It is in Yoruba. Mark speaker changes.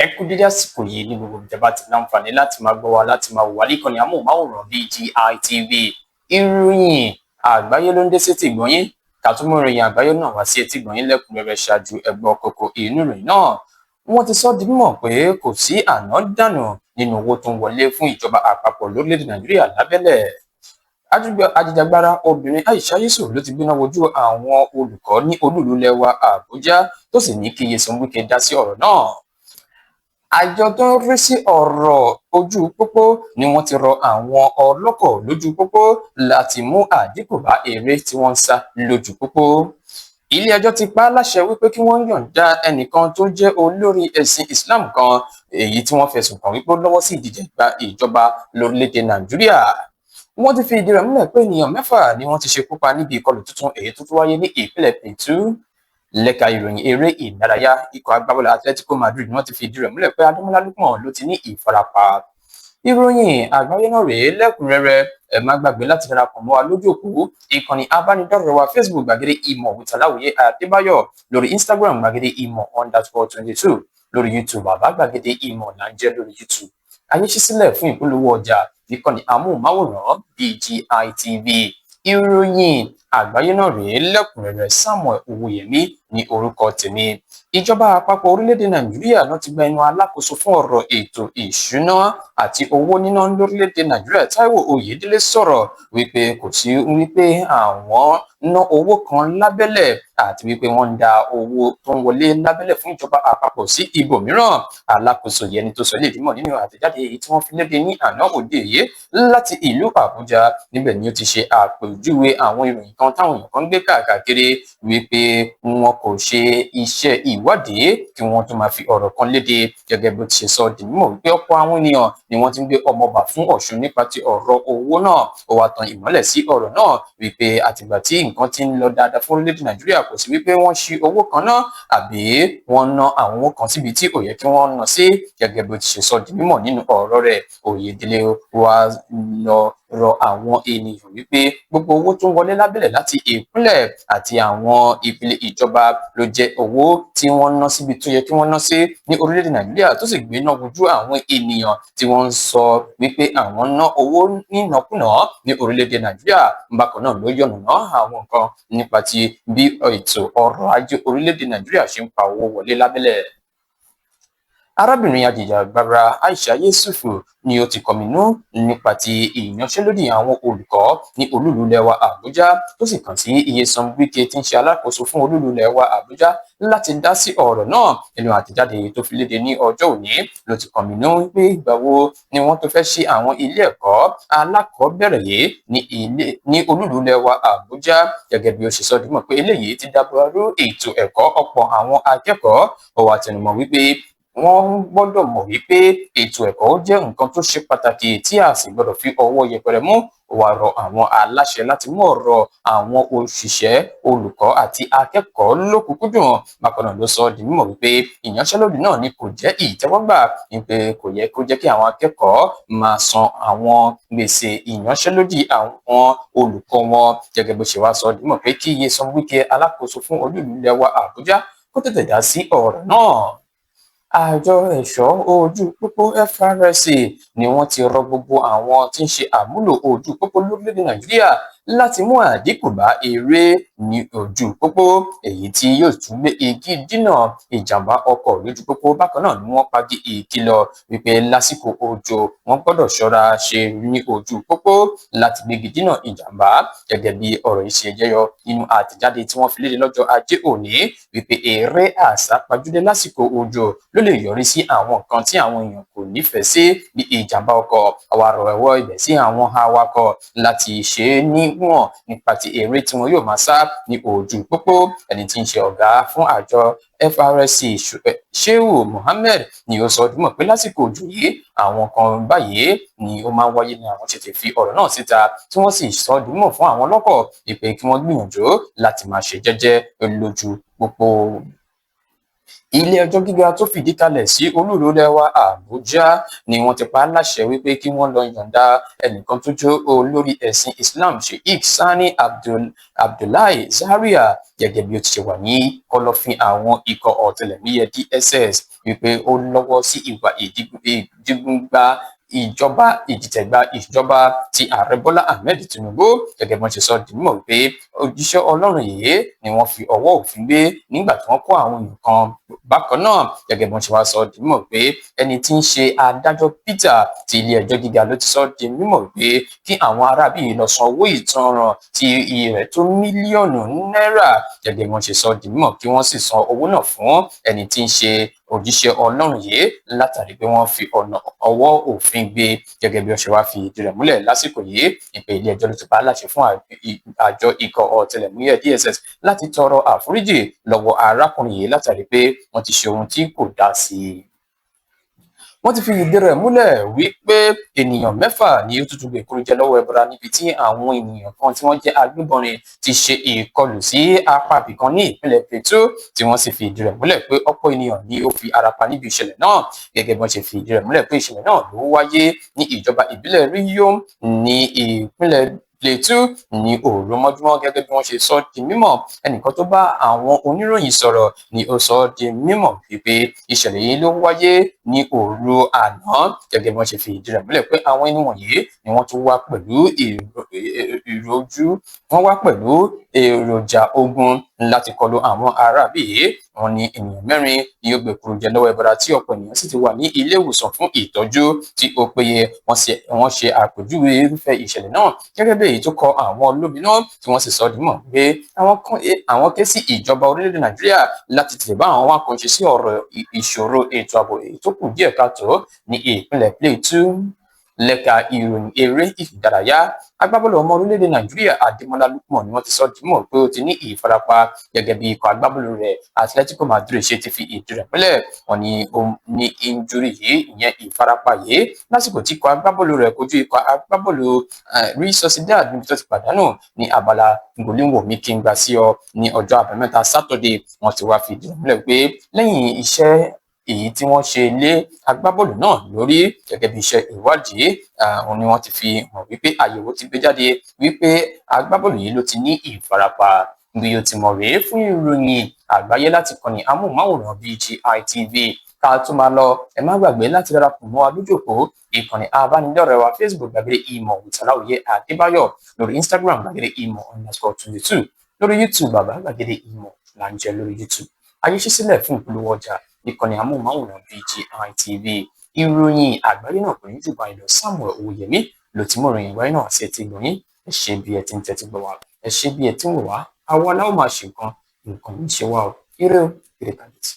Speaker 1: Ẹ kú dédé àsìkò yìí ní gbogbo ìjọba ti láǹfààní láti máa gbọ́ wa láti máa wò wá níkànnì amóhùnmáwòrán BGI TV. Ìròyìn àgbáyé ló ń dé sétí ìgbọ̀nyín ká tó mú ìròyìn àgbáyé náà wá sí etí ìgbọ̀nyín lẹ́kùnrẹ́rẹ́ ṣáájú ẹgbọ́ kókó inú ìròyìn náà. Wọ́n ti sọ di mímọ̀ pé kò sí ànádànù nínú owó tó ń wọlé fún ìjọba àpapọ̀ lórílẹ̀-èdè Nàìjíríà lábẹ́lẹ̀. Ajìjàgbara obìnrin Aisha Yusuf ló ti gbéná wojú àwọn olùkọ́ ní olú-ìlú ilẹ̀ wa Àbújá tó sì ní kí Nyesom Wike dá sí ọ̀rọ̀ náà. Àjọ tó ń rí sí ọ̀rọ̀ ojú pópó ni wọ́n ti rọ àwọn ọlọ́kọ̀ lójú pópó láti mú àdínkù bá eré tí wọ́n ń sá lójú pópó. Ilé-ẹjọ́ ti pa á láṣẹ wípé kí wọ́n yọ̀ǹda ẹnìkan tó jẹ́ olórí ẹ̀sìn Islam kan èyí tí wọ́n fẹ̀sùn kàn wípé ó lọ́wọ́ sí ìdìjàgbá ìjọba lórílẹ̀-èdè Nàìjíríà. Wọ́n ti fi ìdí rẹ̀ múlẹ̀ pé ènìyàn 6 ni wọ́n ti ṣekú pa níbi ìkọlù tuntun èyí tó tún wáyé ní ìpínlẹ̀ Plateau. Lẹ́ka ìròyìn eré ìdárayá, ikọ̀ agbábọ́ọ̀lù Atletico Madrid ni wọ́n ti fi ìdí rẹ̀ múlẹ̀ pé Ademola Lookman ló ti ní ìfarapa. Ìròyìn àgbáyé náà rèé lẹ́kùnrẹ́rẹ́. Ẹ má gbàgbé láti darapọ̀ mọ́ wa lójú òpó ìkànnì abánidọ́rẹ̀ẹ́ wa Facebook Gbàgede Ìmọ̀ with Aláwìyé Adébáyọ̀, lórí Instagram Gbàgede Ìmọ̀_22, lórí YouTube Bàbá Gbàgede Ìmọ̀ là ń jẹ́ lórí YouTube. Ayé ṣí sílẹ̀ fún ìpolówó ọjà ìkànnì amóhùnmáwòrán BGI TV. Ìròyìn àgbáyé náà rèé lẹ́kùnrẹ́rẹ́. Samuel Owóyẹmí ní orúkọ tèmi. Ìjọba àpapọ̀ orílẹ̀-èdè Nàìjíríà náà ti gba ẹnu alákòóso fún ọ̀rọ̀ ètò ìṣúná àti owó níná lórílẹ̀-èdè Nàìjíríà Táíwò Oyèdélé sọ̀rọ̀ wípé kò sí wípé àwọn ná owó kan lábẹ́lẹ̀ àti wípé wọ́n ń da owó tó ń wọlé lábẹ́lẹ̀ fún ìjọba àpapọ̀ sí ibòmíràn. Alákòóso yẹn tó sọ ilé ìdímọ̀ nínú àtẹ̀jáde èyí tí wọ́n fi léde ní àná òde yìí láti ìlú Àbújá. Níbẹ̀ ni ó ti ṣe àpèjúwe àwọn ìròyìn kan táwọn èèyàn kan ń gbé káàkiri wípé wọn kò ṣe iṣẹ́ ìwádìí kí wọ́n tó máa fi ọ̀rọ̀ kan léde, gẹ́gẹ́ bó ti ṣe sọ di mímọ̀ wípé ọ̀pọ̀ àwọn ènìyàn ni wọ́n ti ń gbé ọmọọba fún Ọ̀ṣun nípa ti ọ̀rọ̀ owó náà. Ó wá tan ìmọ́lẹ̀ sí ọ̀rọ̀ náà wípé àtìgbà tí nǹkan ti ń lọ dáadáa fún orílẹ̀-èdè Nàìjíríà kò sí wípé wọ́n ṣí owó kan náà àbí wọ́n ná àwọn owó kan síbi tí ò yẹ kí wọ́n ná sí, gẹ́gẹ́ bó ti ṣe sọ di mímọ̀ nínú ọ̀rọ̀ rẹ̀. Oyèdélé wá lọ rọ àwọn ènìyàn wípé gbogbo owó tó ń wọlé lábẹ́lẹ̀ láti ìpínlẹ̀ àti àwọn ìpele ìjọba ló jẹ́ owó tí wọ́n ná síbi tó yẹ kí wọ́n ná sí ní orílẹ̀-èdè Nàìjíríà, tó sì gbéná wojú àwọn ènìyàn tí wọ́n ń sọ wípé àwọn ná owó nínàkúnà ní orílẹ̀-èdè Nàìjíríà. Bákan náà ló yànnàná àwọn nǹkan nípa ti bí ètò ọrọ̀ ajé orílẹ̀-èdè Nàìjíríà ṣe ń pa owó wọlé lábẹ́lẹ̀. Arábìnrin ajìjàgbara Aisha Yusuf ni ó ti kọminú nípa ti ìyanṣẹ́lódì àwọn olùkọ́ ní olú-ìlú ilẹ̀ wa Àbújá, tó sì kàn sí Nyesom Wike tí ń ṣe alákòóso fún olú-ìlú ilẹ̀ wa Àbújá láti dá sí ọ̀rọ̀ náà. Nínú àtẹ̀jáde tó fi léde ní ọjọ́ òní ló ti kọminú wípé ìgbà wo ni wọ́n tó fẹ́ ṣí àwọn ilé ẹ̀kọ́ alákọ̀ọ́bẹ̀rẹ̀ yìí ní olú-ìlú ilẹ̀ wa Àbújá, gẹ́gẹ́ bí ó ṣe sọ di mímọ̀ pé eléyìí ti dàbọ̀rú ètò ẹ̀kọ́ ọ̀pọ̀ àwọn akẹ́kọ̀ọ́. Ó wá tẹnumọ́ wípé wọ́n gbọ́dọ̀ mọ̀ wípé ètò ẹ̀kọ́ jẹ́ nǹkan tó ṣe pàtàkì tí a sì gbọ́dọ̀ fi ọwọ́ yẹpẹrẹ mú. Ó wá rọ àwọn aláṣẹ láti mú ọ̀rọ̀ àwọn òṣìṣẹ́, olùkọ́ àti akẹ́kọ̀ọ́ lókùnkúndùn. Bákan náà ló sọ di mímọ̀ wípé ìyanṣẹ́lódì náà ni kò jẹ́ ìtẹ́wọ́gbà, wípé kò yẹ kó jẹ́ kí àwọn akẹ́kọ̀ọ́ máa san àwọn gbèsè ìyanṣẹ́lódì àwọn olùkọ́ wọn, gẹ́gẹ́ bó ṣe wá sọ di mímọ̀ pé kí Nyesom Wike alákòóso fún olú-ìlú ilẹ̀ wa Àbújá kó tètè dá sí ọ̀rọ̀ náà. Àjọ ẹ̀ṣọ́ ojú pópó FRSC ni wọ́n ti rọ gbogbo àwọn tí ń ṣe àmúlò ojú pópó lórílẹ̀-èdè Nàìjíríà láti mú àdínkù bá eré ní ojú pópó, èyí tí yóò tún gbé igi dínà ìjàmbá ọkọ̀ lójú pópó. Bákan náà ni wọ́n pagi ìkìlọ̀ wípé lásìkò òjò wọ́n gbọ́dọ̀ ṣọ́ra ṣe ní ojú pópó láti gbégi dínà ìjàmbá, gẹ́gẹ́ bí ọ̀rọ̀ yìí ṣe jẹyọ nínú àtẹ̀jáde tí wọ́n fi léde lọ́jọ́ Ajé òní wípé eré àsápajúdé lásìkò òjò ló lè yọrí sí àwọn nǹkan tí àwọn èèyàn kò nífẹ̀ẹ́ sí bí ìjàmbá ọkọ̀. Àwa rọ̀ ẹ̀wọ́ ibẹ̀ sí àwọn awakọ̀ láti ṣe é níwọ̀n nípa ti eré tí wọn yóò máa sá ní ojú pópó. Ẹni tí ń ṣe ọ̀gá fún àjọ FRSC Shehu Mohammed ni ó sọ dímọ̀ pé lásìkò òjò yìí àwọn kan báyìí ni ó máa ń wáyé ní àwọn tètè fi ọ̀rọ̀ náà síta, tí wọ́n sì sọ dímọ̀ fún àwọn ọlọ́kọ̀ ìpè kí wọ́n gbìyànjú láti máa ṣe jẹ́jẹ́ lójú pópó. ilé ẹjọ́ gíga tó fìdí kalẹ̀ sí olú-ìlú lẹwa Àbújá ni wọ́n ti pa á láṣẹ wípé kí wọ́n lọ yọ̀ǹda ẹnìkan tó jẹ́ olórí ẹ̀sìn Islam Sheikh Sani Abdullahi Zaria gẹ́gẹ́ bí ó ti ṣe wà ní kọ̀lọ̀fín àwọn ikọ̀ ọ̀tẹlẹ̀múyẹ́ DSS wípé ó lọ́wọ́ sí ìwà ìdígungbà ìdìtẹ̀gbà ìjọba ti ààrẹ Bọ́lá Ahmed Tinubu gẹ́gẹ́ bí wọ́n ṣe sọ di mímọ̀ wípé òjíṣẹ́ Ọlọ́run yìí ni wọ́n fi ọwọ́ òfin gbé nígbà tí wọ́n kó àwọn èèyàn kan. Bákan náà gẹ́gẹ́ bí wọ́n ṣe wá sọ di mímọ̀ pé ẹni tí ń ṣe adájọ́ Peter ti ilé ẹjọ́ gíga ló ti sọ di mímọ̀ pé kí àwọn arábí lọ san owó ìtanràn tí iye rẹ̀ tó mílíọ̀nù náírà gẹ́gẹ́ bí wọ́n ṣe sọ di mímọ̀ kí wọ́n sì san owó náà fún ẹni tí ń ṣe òjíṣẹ́ Ọlọ́run yìí látàrí pé wọ́n fi ọwọ́ òfin gbé gẹ́gẹ́ bí wọ́n ṣe wá fi ìdí rẹ̀ múlẹ̀ lásìkò yìí ìpè ilé ẹjọ́ ló ti pa á láṣẹ fún àjọ ikọ̀ ọ̀tẹlẹ̀múyẹ́ DSS láti tọrọ àforíjì lọ́wọ́ arákùnrin yìí látàrí pé wọ́n ti ṣe ohun tí kò dá sí i. Wọ́n ti fi ìdí rẹ̀ múlẹ̀ wípé ènìyàn 6 ni ó tún gbé ìkúrújẹ lọ́wọ́ ẹbọra níbi tí àwọn ènìyàn kan tí wọ́n jẹ́ agbébọnrin ti ṣe ìkọlù sí apá ibìkan ní ìpínlẹ̀ Plateau tí wọ́n sì fi ìdí rẹ̀ múlẹ̀ pé ọ̀pọ̀ ènìyàn ni ó fi ara pa níbi ìṣẹ̀lẹ̀ náà gẹ́gẹ́ bí wọ́n ṣe fi ìdí rẹ̀ múlẹ̀ pé ìṣẹ̀lẹ̀ náà ló wáyé ní ìjọba ìbílẹ̀ Riyom ní ìpínlẹ̀ Plateau ní òru mọ́júmọ́ gẹ́gẹ́ bí wọ́n ṣe sọ di mímọ̀. Ẹnìkan tó bá àwọn oníròyìn sọ̀rọ̀ ni ó sọ di mímọ̀ wípé ìṣẹ̀lẹ̀ yìí ló wáyé ní òru àná gẹ́gẹ́ bí wọ́n ṣe fi ìdí rẹ̀ múlẹ̀ pé àwọn ẹni wọ̀nyí ni wọ́n tún wá pẹ̀lú wọ́n wá pẹ̀lú èròjà ogun láti kọlu àwọn arábí yìí. Wọ́n ní ènìyàn 4 ni ó gbé ìkúrújẹ lọ́wọ́ ẹbọra tí ọ̀pọ̀ ènìyàn sì ti wà ní ilé ìwòsàn fún ìtọ́jú tí ó péye. Wọ́n ṣe àpèjúwe irúfẹ́ ìṣẹ̀lẹ̀ náà gẹ́gẹ́ bí èyí tó kọ àwọn lóminú tí wọ́n sì sọ di mímọ̀ pé àwọn ké sí ìjọba orílẹ̀-èdè Nàìjíríà láti tètè bá àwọn àkànṣe sí ọ̀rọ̀ ìṣòro ètò ààbò èyí tó kù díẹ̀ káàtó ní ìpínlẹ̀ Plateau. Lẹ́ka ìròyìn eré ìdárayá agbábọ́ọ̀lù ọmọ orílẹ̀-èdè Nàìjíríà Ademola Lookman ni wọ́n ti sọ di mímọ̀ pé ó ti ní ìfarapa gẹ́gẹ́ bí ikọ̀ agbábọ́ọ̀lù rẹ̀ Atletico Madrid ṣe ti fi ìdí rẹ̀ múlẹ̀. Wọ́n ní ó ní injury yìí ìyẹn ìfarapa yìí lásìkò tí ikọ̀ agbábọ́ọ̀lù rẹ̀ kojú ikọ̀ agbábọ́ọ̀lù Real Sociedad níbi tó ti pàdánù ní abala ngolínwó mi kí n gbà sí ọ ní ọjọ́ àbámẹ́ta Saturday. Wọ́n ti wá fi ìdí rẹ̀ múlẹ̀ pé lẹ́yìn iṣẹ́ èyí tí wọ́n ṣe lé agbábọ́ọ̀lù náà lórí gẹ́gẹ́ bí iṣẹ́ ìwádìí òun ni wọ́n ti fi hàn wípé àyẹ̀wò ti gbé jáde wípé agbábọ́ọ̀lù yìí ló ti ní ìfarapa. Bí ó ti mọ̀ rèé fún ìròyìn àgbáyé láti kànnì amóhùnmáwòrán BGI TV ká tó máa lọ ẹ má gbàgbé láti darapọ̀ mọ́ wa lójú òpó ìkànnì abánidọ́rẹ̀ẹ́ wa Facebook gbàgede ìmọ̀ with Aláwìyé Adébáyọ̀, lórí Instagram gbàgede ìmọ̀_22, lórí YouTube bàbá gbàgede ìmọ̀ là ń jẹ lórí YouTube. Ayé ṣí sílẹ̀ fún ìpolówó ọjà ìkànnì amóhùnmáwòrán BGI TV. Ìròyìn àgbáyé náà kò ní jù báyìí lọ. Samuel Owóyẹmí ló ti mú ìròyìn àgbáyé náà sí etí gbọ̀nyìn. Ẹ ṣé bí ẹ ti ń tẹ́tí gbọ́ wa, ẹ ṣé bí ẹ ti ń wò wá. Àwa la ó máa ṣe nǹkan ń ṣe wá o. Ire o, ire kàbìtì.